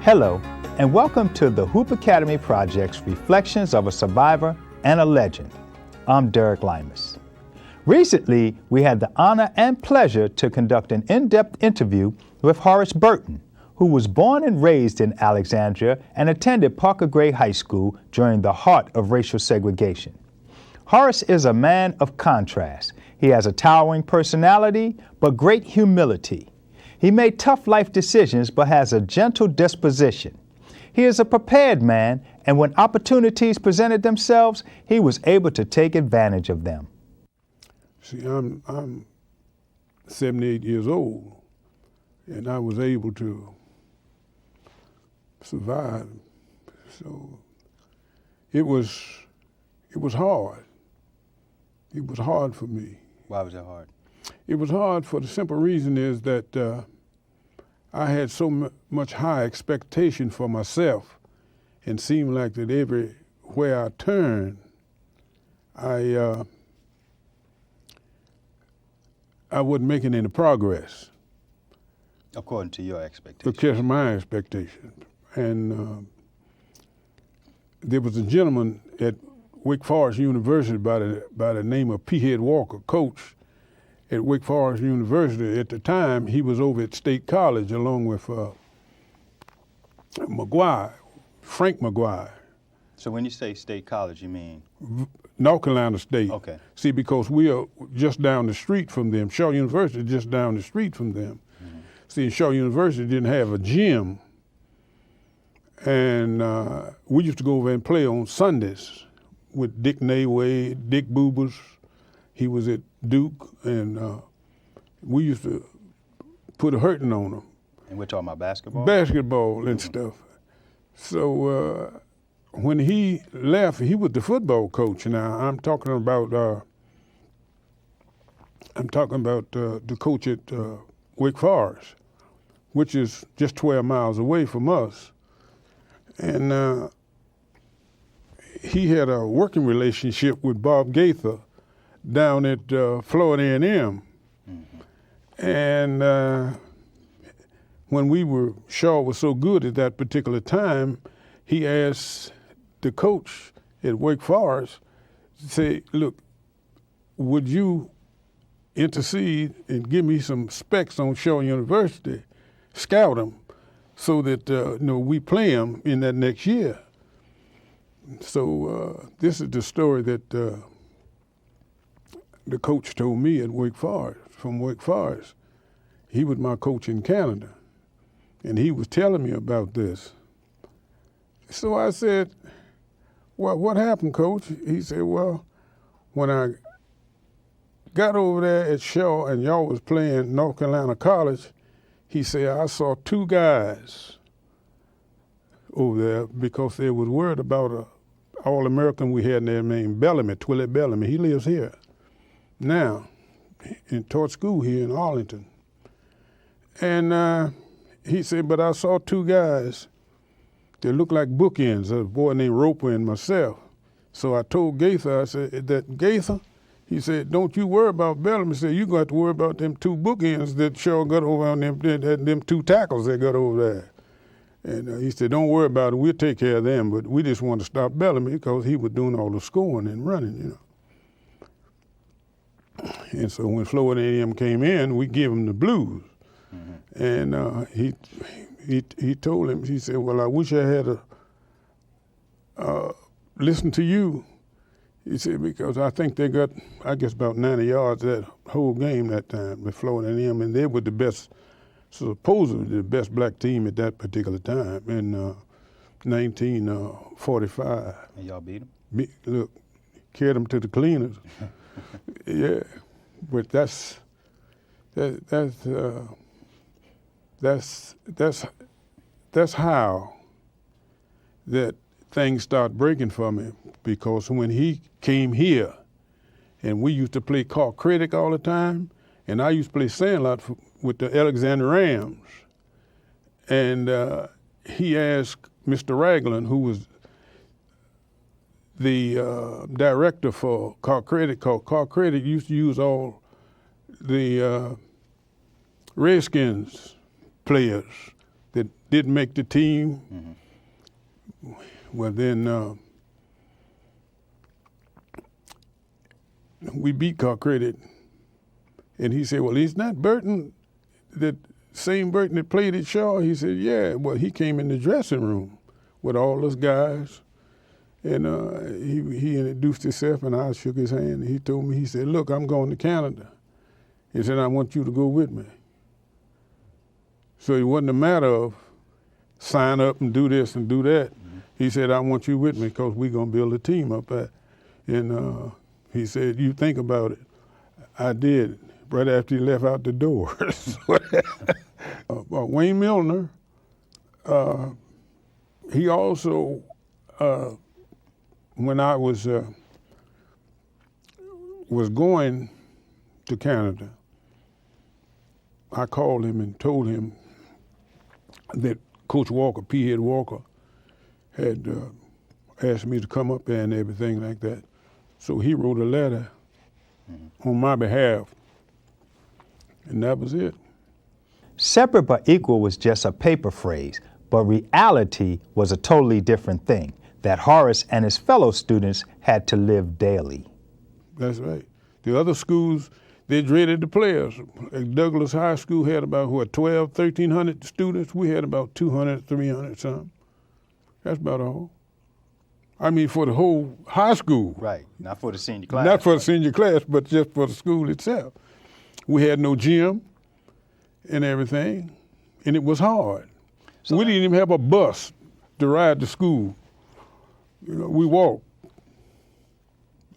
Hello, and welcome to the Hoop Academy Project's Reflections of a Survivor and a Legend. I'm Derek Limas. Recently, we had the honor and pleasure to conduct an in-depth interview with Horace Burton, who was born and raised in Alexandria and attended Parker Gray High School during the heart of racial segregation. Horace is a man of contrast. He has a towering personality, but great humility. He made tough life decisions, but has a gentle disposition. He is a prepared man, and when opportunities presented themselves, he was able to take advantage of them. See, I'm 78 years old, and I was able to survive. So it was hard. It was hard for me. Why was it hard? It was hard for the simple reason is that I had so much high expectation for myself, and seemed like that everywhere I turned, I wasn't making any progress. According to your expectations. Because of my expectations. And there was a gentleman at Wake Forest University by the name of P. Head Walker, coach at Wake Forest University. At the time, he was over at State College along with Frank McGuire. So when you say State College, you mean? North Carolina State. Okay. See, because we are just down the street from them. Shaw University is just down the street from them. Mm-hmm. See, Shaw University didn't have a gym. And we used to go over and play on Sundays with Dick Nayway, Dick Boobers. He was at Duke, and we used to put a hurting on him. And we're talking about basketball? Basketball and stuff. So when he left, he was the football coach. Now I'm talking about the coach at Wake Forest, which is just 12 miles away from us. And he had a working relationship with Bob Gaither down at Florida A&M. Mm-hmm. And when Shaw was so good at that particular time, he asked the coach at Wake Forest to say, look, would you intercede and give me some specs on Shaw University, scout them, so that we play them in that next year? So this is the story that the coach told me at Wake Forest, from Wake Forest. He was my coach in Canada, and he was telling me about this. So I said, well, what happened, Coach? He said, well, when I got over there at Shaw and y'all was playing North Carolina College, he said, I saw two guys over there because they was worried about a All-American we had there named Bellamy, Twillie Bellamy. He lives here now, taught school here in Arlington. And he said, but I saw two guys that looked like bookends, a boy named Roper and myself. So I told Gaither, I said, that Gaither, he said, don't you worry about Bellamy. He said, you're going to have to worry about them two bookends that Shaw got over on them two tackles they got over there. And he said, don't worry about it, we'll take care of them, but we just want to stop Bellamy because he was doing all the scoring and running, And so when Florida A&M came in, we gave him the blues. Mm-hmm. And he told him, he said, well, I wish I had listened to you. He said, because I think they got, I guess, about 90 yards that whole game that time with Florida A&M, and they were the best, supposedly the best black team at that particular time in 1945. And y'all beat them? Look, carried them to the cleaners. Yeah, but that's how that things start breaking for me, because when he came here, and we used to play Clark Critic all the time, and I used to play Sandlot with the Alexandria Rams, and he asked Mr. Ragland, who was the director for Clark Critic, because Clark Critic used to use all the Redskins players that didn't make the team. Well, then we beat Credit, and he said, well, isn't that Burton, that same Burton that played at Shaw? He said, yeah. Well, he came in the dressing room with all those guys, and he introduced himself, and I shook his hand, and he told me, he said, look, I'm going to Canada. He said, I want you to go with me. So it wasn't a matter of sign up and do this and do that. He said, I want you with me because we're going to build a team up there. And he said, you think about it. I did, right after he left out the door. Wayne Milner, he also, when I was going to Canada, I called him and told him that Coach Walker, P. Head Walker, had asked me to come up there and everything like that. So he wrote a letter on my behalf, and that was it. Separate but equal was just a paper phrase, but reality was a totally different thing that Horace and his fellow students had to live daily. That's right. The other schools, they dreaded the players. Douglas High School had about, 1,300 students. We had about 200, 300 something. That's about all. I mean, for the whole high school. Right, not for the senior class. Not for the senior class, but just for the school itself. We had no gym and everything, and it was hard. So we didn't even have a bus to ride to school. You know, we walked.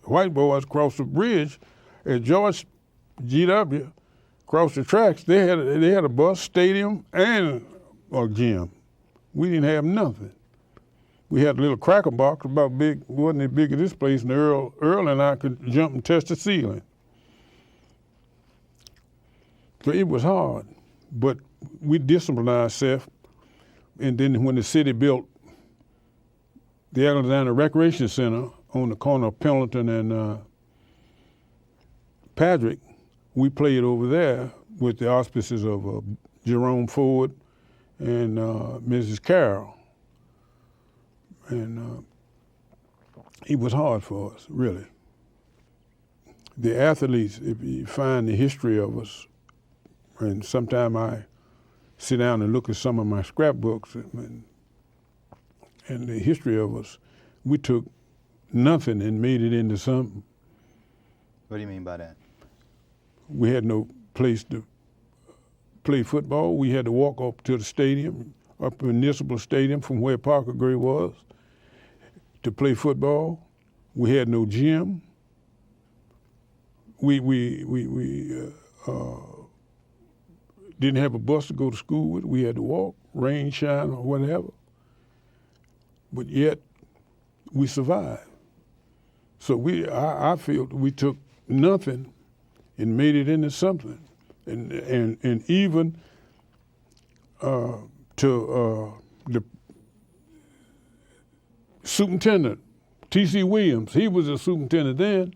White boys crossed the bridge at George GW, across the tracks. They had a bus, stadium, and a gym. We didn't have nothing. We had a little cracker box about big, wasn't as big as this place, and Earl and I could jump and touch the ceiling. So it was hard, but we disciplined ourselves. And then when the city built the Alexandria Recreation Center on the corner of Pendleton and Patrick, we played over there with the auspices of Jerome Ford and Mrs. Carroll. And it was hard for us, really. The athletes, if you find the history of us, and sometime I sit down and look at some of my scrapbooks and the history of us, we took nothing and made it into something. What do you mean by that? We had no place to play football. We had to walk up to the stadium, up Municipal Stadium from where Parker Gray was, to play football. We had no gym. We didn't have a bus to go to school with. We had to walk, rain, shine, or whatever. But yet, we survived. So I feel we took nothing and made it into something. And even to the superintendent, T.C. Williams, he was a superintendent then.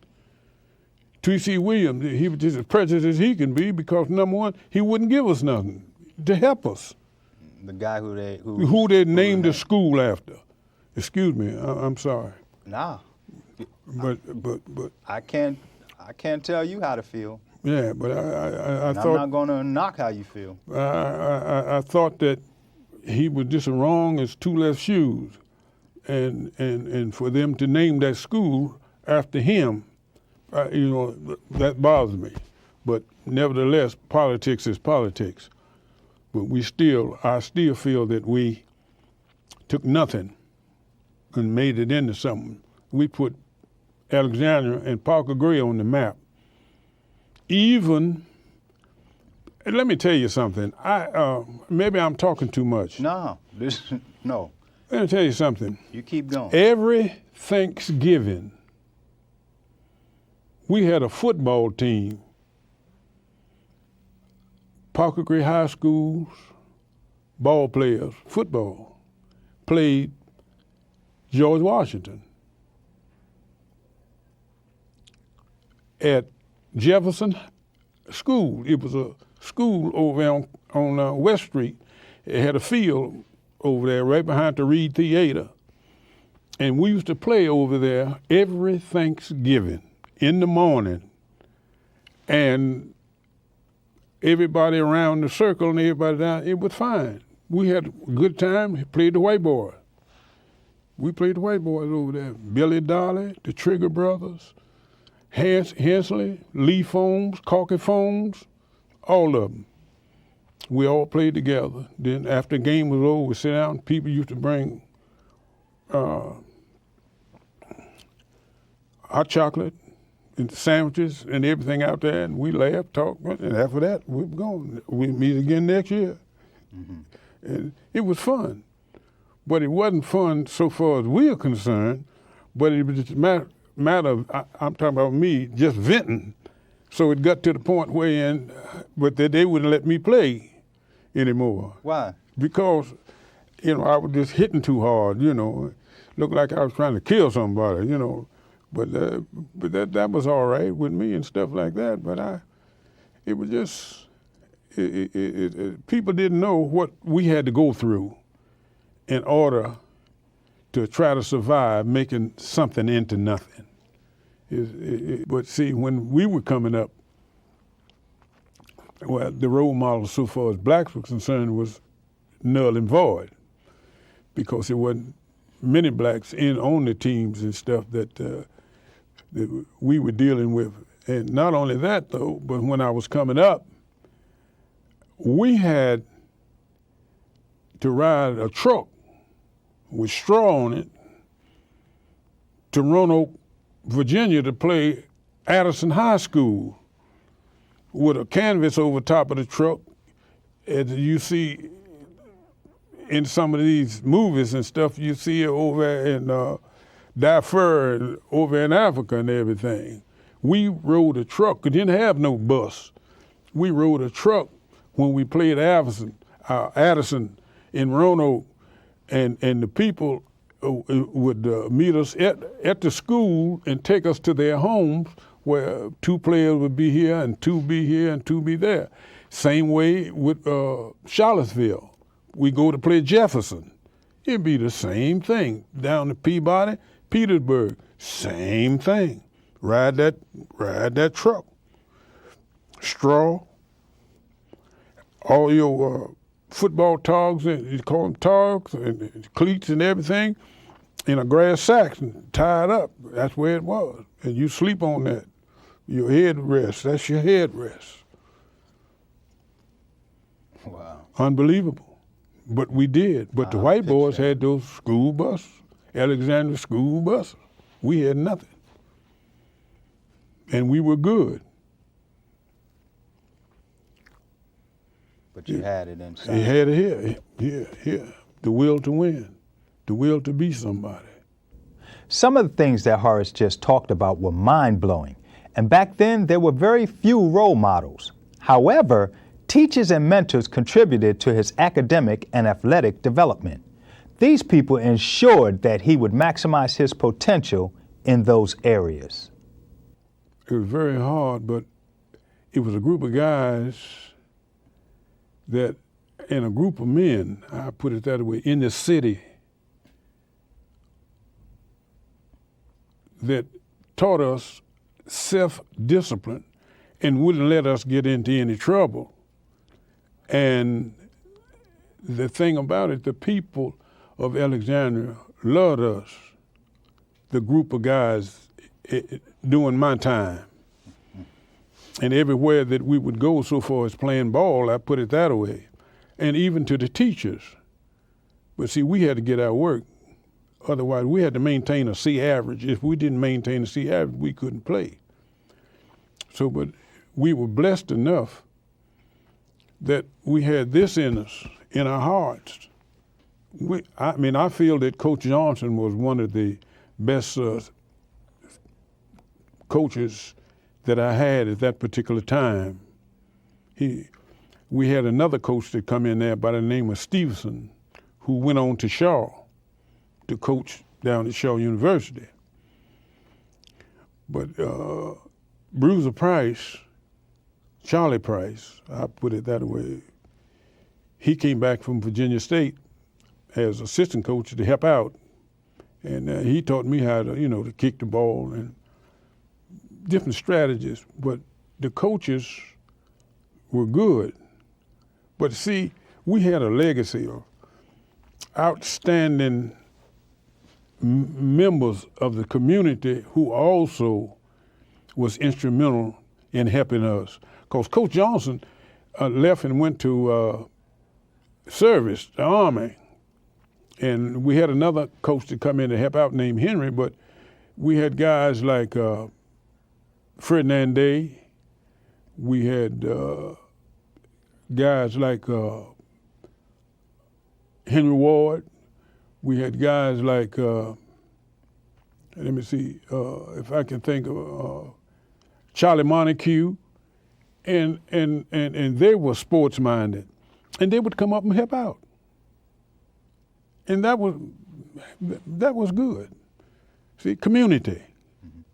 T.C. Williams, he was just as prejudiced as he can be because, number one, he wouldn't give us nothing to help us. The guy who they named the school after. Excuse me, I'm sorry. Nah. But I can't tell you how to feel. Yeah, but I thought I'm not going to knock how you feel. I thought that he was just as wrong as two left shoes, and for them to name that school after him, that bothers me. But nevertheless, politics is politics. But I still feel that we took nothing and made it into something. We put Alexandria and Parker Gray on the map. Even, and let me tell you something. Maybe I'm talking too much. No. Let me tell you something. You keep going. Every Thanksgiving, we had a football team. Parker Gray High School's ball players, football, played George Washington. At Jefferson School, it was a school over on West Street, it had a field over there right behind the Reed Theater. And we used to play over there every Thanksgiving in the morning. And everybody around the circle and everybody down, it was fine. We had a good time, played the white boy. We played the white boys over there. Billy Dolly, the Trigger Brothers, Hensley, Lee Foams, Corky Foams, all of them. We all played together. Then after the game was over, we sit down, people used to bring hot chocolate and sandwiches and everything out there, and we laughed, talked, and after that, we were gone. We'd meet again next year. Mm-hmm. And it was fun. But it wasn't fun so far as we are concerned, but it was just a matter of, I'm talking about me, just venting. So it got to the point where, but they wouldn't let me play anymore. Why? Because, I was just hitting too hard, Looked like I was trying to kill somebody, But that was all right with me and stuff like that. But it was just, people didn't know what we had to go through in order to try to survive making something into nothing. But see, when we were coming up, well, the role model so far as blacks were concerned was null and void, because there wasn't many blacks on the teams and stuff that we were dealing with. And not only that, though, but when I was coming up, we had to ride a truck with straw on it to Roanoke, Virginia, to play Addison High School with a canvas over top of the truck. As you see in some of these movies and stuff, you see it over in Darfur, over in Africa and everything. We rode a truck. We didn't have no bus. We rode a truck when we played Addison in Roanoke, and the people would meet us at the school and take us to their homes, where two players would be here and two be here and two be there. Same way with Charlottesville. We go to play Jefferson. It'd be the same thing. Down to Peabody, Petersburg, same thing. Ride that truck. Straw. All your football togs, you call them togs, and cleats and everything, in a grass sack and tied up. That's where it was. And you sleep on that. Your head rest, that's your head rest. Wow. Unbelievable. But we did. But the white boys had those school buses, Alexandria school buses. We had nothing. And we were good. But you had it inside. You had it here. The will to win, the will to be somebody. Some of the things that Horace just talked about were mind-blowing. And back then, there were very few role models. However, teachers and mentors contributed to his academic and athletic development. These people ensured that he would maximize his potential in those areas. It was very hard, but it was a group of guys that, and a group of men, I put it that way, in the city that taught us self-discipline and wouldn't let us get into any trouble. And the thing about it, the people of Alexandria loved us, the group of guys during my time. And everywhere that we would go, so far as playing ball, I put it that way, and even to the teachers. But see, we had to get our work. Otherwise, we had to maintain a C average. If we didn't maintain a C average, we couldn't play. So, but we were blessed enough that we had this in us, in our hearts. I feel that Coach Johnson was one of the best coaches that I had at that particular time. We had another coach that come in there by the name of Stevenson, who went on to Shaw to coach down at Shaw University. But Bruiser Price, Charlie Price, I put it that way, he came back from Virginia State as assistant coach to help out. And he taught me how to, to kick the ball and different strategies. But the coaches were good. But see, we had a legacy of outstanding members of the community who also was instrumental in helping us. Because Coach Johnson left and went to service, the Army. And we had another coach to come in to help out named Henry, but we had guys like Ferdinand Day. We had guys like Henry Ward. We had guys like, let me see, if I can think of Charlie Montague, and they were sports-minded, and they would come up and help out. And that was good. See, community.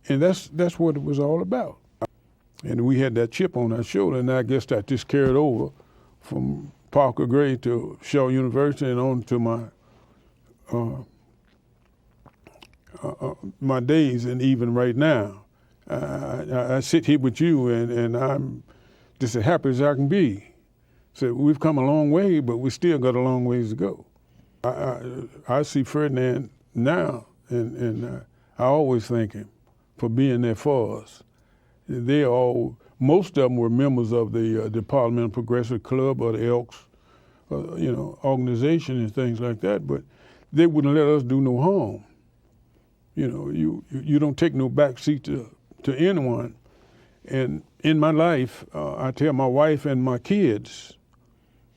And that's what it was all about. And we had that chip on our shoulder, and I guess that just carried over from Parker Gray to Shaw University and on to my days, and even right now. I sit here with you, and I'm just as happy as I can be. So we've come a long way, but we still got a long ways to go. I see Ferdinand now, and I always thank him for being there for us. Most of them were members of the Departmental Progressive Club or the Elks, organization and things like that, but they wouldn't let us do no harm. You don't take no back seat to anyone. And in my life, I tell my wife and my kids,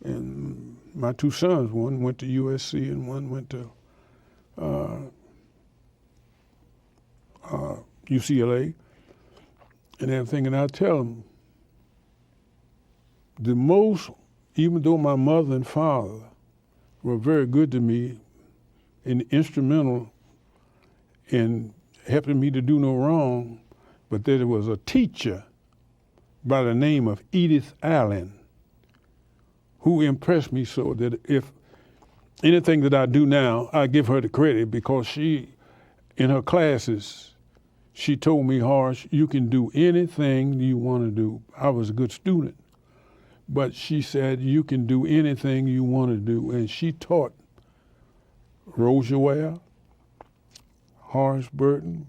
and my two sons, one went to USC and one went to UCLA and everything, and I tell them, even though my mother and father were very good to me and instrumental in helping me to do no wrong, but there was a teacher by the name of Edith Allen who impressed me so that if anything that I do now, I give her the credit, because she, in her classes, she told me, Horace, you can do anything you want to do. I was a good student, but she said, you can do anything you want to do. And she taught Rozier Ware, Horace Burton,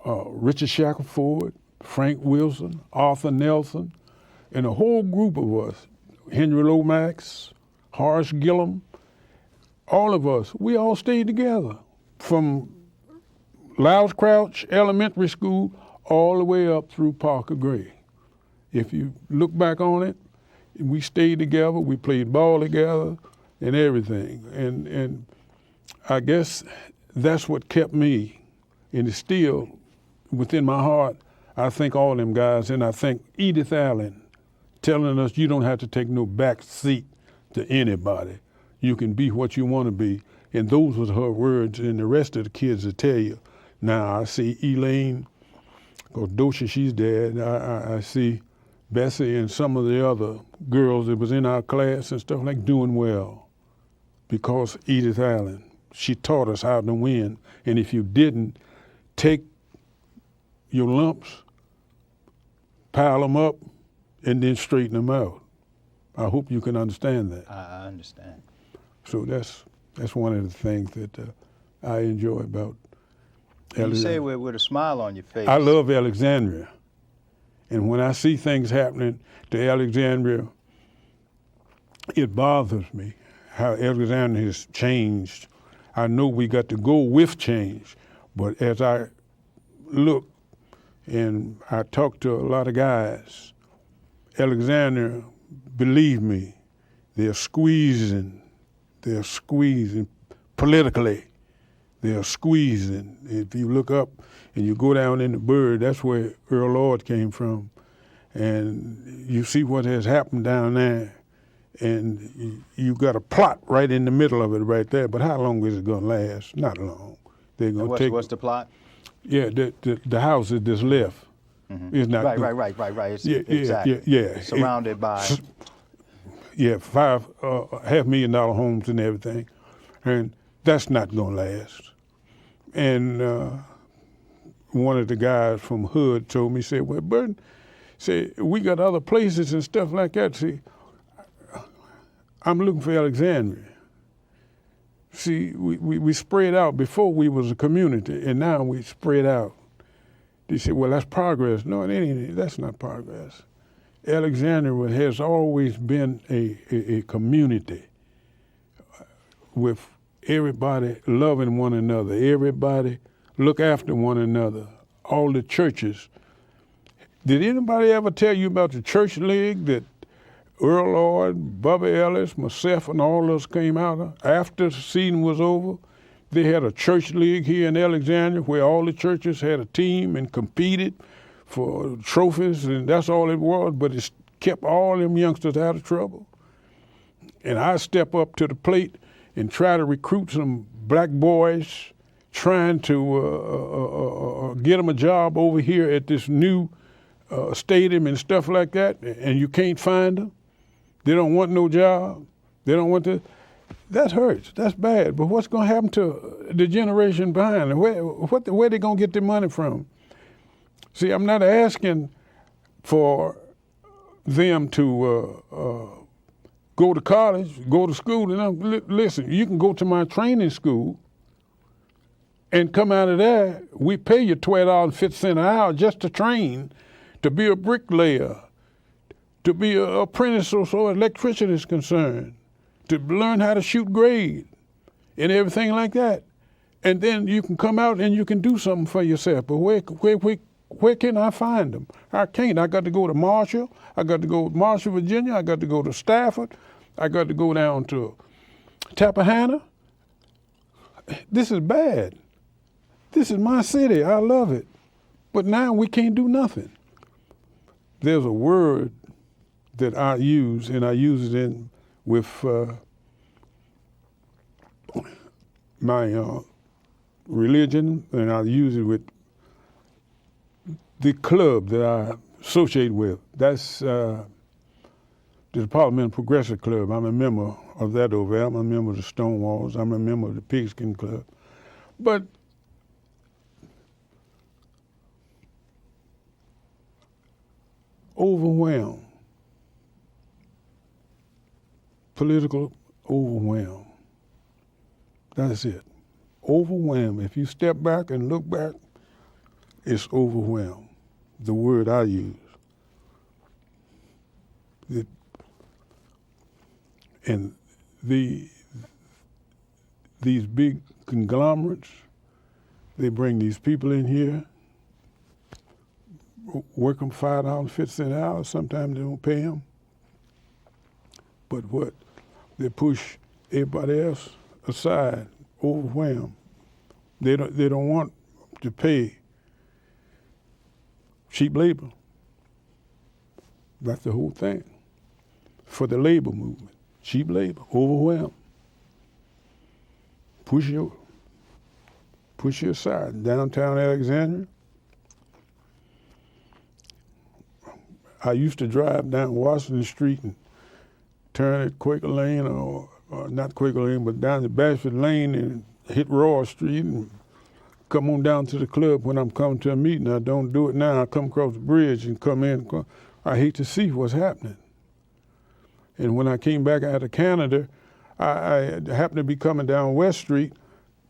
Richard Shackelford, Frank Wilson, Arthur Nelson, and a whole group of us, Henry Lomax, Horace Gillum, all of us, we all stayed together from Louds Crouch Elementary School all the way up through Parker Gray. If you look back on it, we stayed together, we played ball together and everything. And I guess that's what kept me, and it's still within my heart. I thank all them guys, and I thank Edith Allen telling us you don't have to take no back seat to anybody. You can be what you want to be. And those was her words, and the rest of the kids will tell you. Now I see Elaine, because Dosha, she's dead. I see Bessie and some of the other girls that was in our class and stuff like doing well, because Edith Allen, she taught us how to win. And if you didn't, take your lumps, pile them up, and then straighten them out. I hope you can understand that. I understand. So that's one of the things that I enjoy about Alexandria. You say it with a smile on your face. I love Alexandria. And when I see things happening to Alexandria, it bothers me how Alexandria has changed. I know we got to go with change, but as I look and I talk to a lot of guys, Alexandria, believe me, they're squeezing politically. They're squeezing. If you look up and you go down in the Bird, that's where Earl Lord came from. And you see what has happened down there. And you got a plot right in the middle of it right there. But how long is it going to last? Not long. They're going to take. What's the plot? Yeah, the house is just left. It's not Right. Yeah, Exactly. yeah. Surrounded by. Yeah, $5.5 million homes and everything, and that's not gonna last. And one of the guys from Hood told me, said, "Well, Burton, say we got other places and stuff like that. See, I'm looking for Alexandria. See, we spread out before we was a community, and now we spread out." They said, "Well, that's progress." No, it ain't. That's not progress. Alexandria has always been a community with everybody loving one another, everybody look after one another, all the churches. Did anybody ever tell you about the church league that Earl Lloyd, Bubba Ellis, myself, and all of us came out of? After the season was over, they had a church league here in Alexandria where all the churches had a team and competed for trophies, and that's all it was, but it kept all them youngsters out of trouble. And I step up to the plate and try to recruit some black boys, trying to get them a job over here at this new stadium and stuff like that, and you can't find them. They don't want no job. They don't want to. That hurts. That's bad. But what's going to happen to the generation behind them? Where they going to get their money from? See, I'm not asking for them to go to college, go to school. And listen, you can go to my training school and come out of there. We pay you $12.50 an hour just to train, to be a bricklayer, to be an apprentice so electrician is concerned, to learn how to shoot grade and everything like that. And then you can come out and you can do something for yourself. But where can I find them? I can't. I got to go to Marshall. I got to go to Marshall, Virginia. I got to go to Stafford. I got to go down to Tappahannock. This is bad. This is my city. I love it. But now we can't do nothing. There's a word that I use, and I use it with my religion, and I use it with the club that I associate with. That's the Departmental Progressive Club. I'm a member of that over there. I'm a member of the Stonewalls. I'm a member of the Pigskin Club. But overwhelmed, political overwhelm. That's it. Overwhelmed. If you step back and look back, it's overwhelmed. The word I use. And these big conglomerates, they bring these people in here, work them $5.50 an hour. Sometimes they don't pay them. But what? They push everybody else aside, overwhelmed. They don't want to pay cheap labor. That's the whole thing. For the labor movement, cheap labor, overwhelmed. Push you aside. Downtown Alexandria, I used to drive down Washington Street and turn at Quaker Lane, or not Quaker Lane, but down to Bashford Lane and hit Royal Street and come on down to the club when I'm coming to a meeting. I don't do it now. I come across the bridge and come in. I hate to see what's happening. And when I came back out of Canada, I happened to be coming down West Street,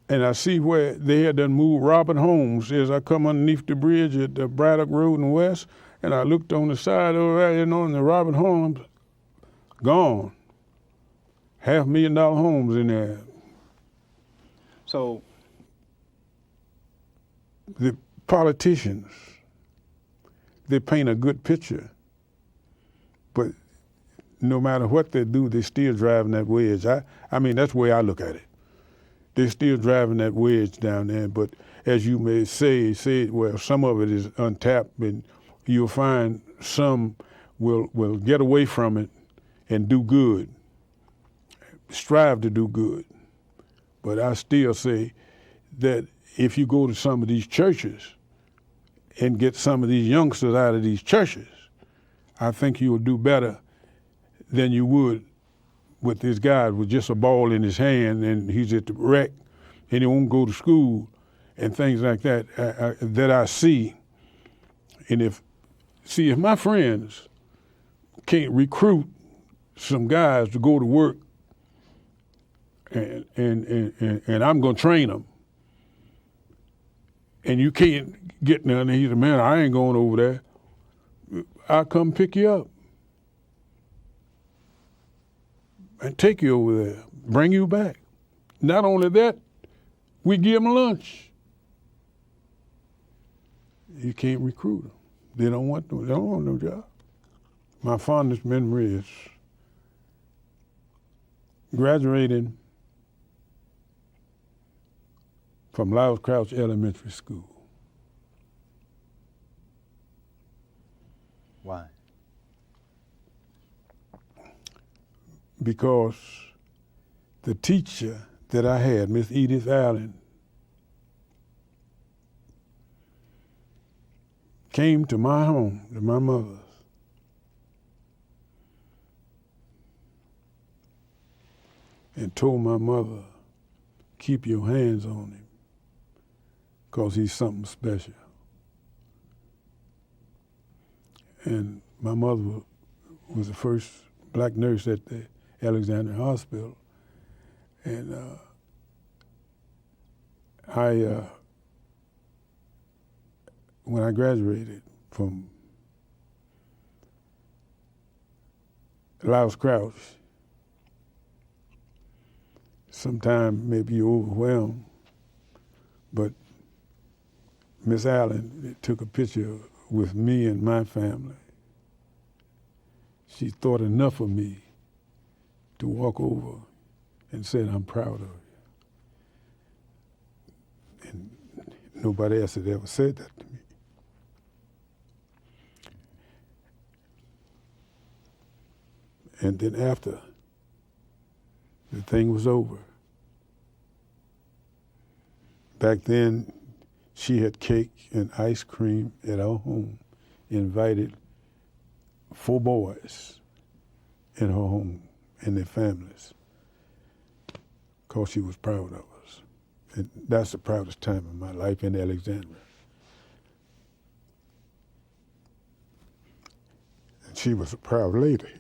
and I see where they had done moved Robert Holmes as I come underneath the bridge at Braddock Road and West, and I looked on the side over there, and the Robert Holmes, gone. $500,000 homes in there. So the politicians, they paint a good picture, but no matter what they do, they're still driving that wedge. I mean, that's the way I look at it. They're still driving that wedge down there, but as you may say, well, some of it is untapped, and you'll find some will get away from it and do good, strive to do good. But I still say that if you go to some of these churches and get some of these youngsters out of these churches, I think you will do better than you would with this guy with just a ball in his hand and he's at the rec and he won't go to school and things like that that I see. And if my friends can't recruit some guys to go to work and I'm going to train them, and you can't get none, and he said, man, I ain't going over there, I'll come pick you up and take you over there, bring you back. Not only that, we give them lunch. You can't recruit them. They don't want no job. My fondest memory is graduating from Lyles Crouch Elementary School. Why? Because the teacher that I had, Miss Edith Allen, came to my home, to my mother's, and told my mother, keep your hands on him, because he's something special. And my mother was the first black nurse at the Alexandria Hospital. And when I graduated from Lyles Crouch, sometimes maybe you're overwhelmed, but Miss Allen took a picture with me and my family. She thought enough of me to walk over and said, I'm proud of you. And nobody else had ever said that to me. And then after the thing was over, back then she had cake and ice cream at our home, invited 4 boys in her home and their families, because she was proud of us. And that's the proudest time of my life in Alexandria. And she was a proud lady.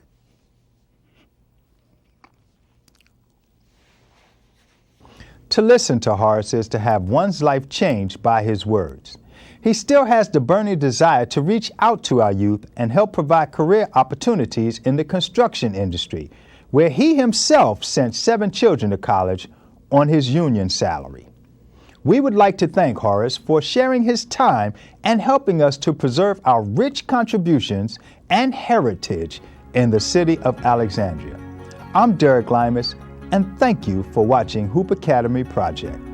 To listen to Horace is to have one's life changed by his words. He still has the burning desire to reach out to our youth and help provide career opportunities in the construction industry, where he himself sent 7 children to college on his union salary. We would like to thank Horace for sharing his time and helping us to preserve our rich contributions and heritage in the city of Alexandria. I'm Derek Limas, and thank you for watching Hoop Academy Project.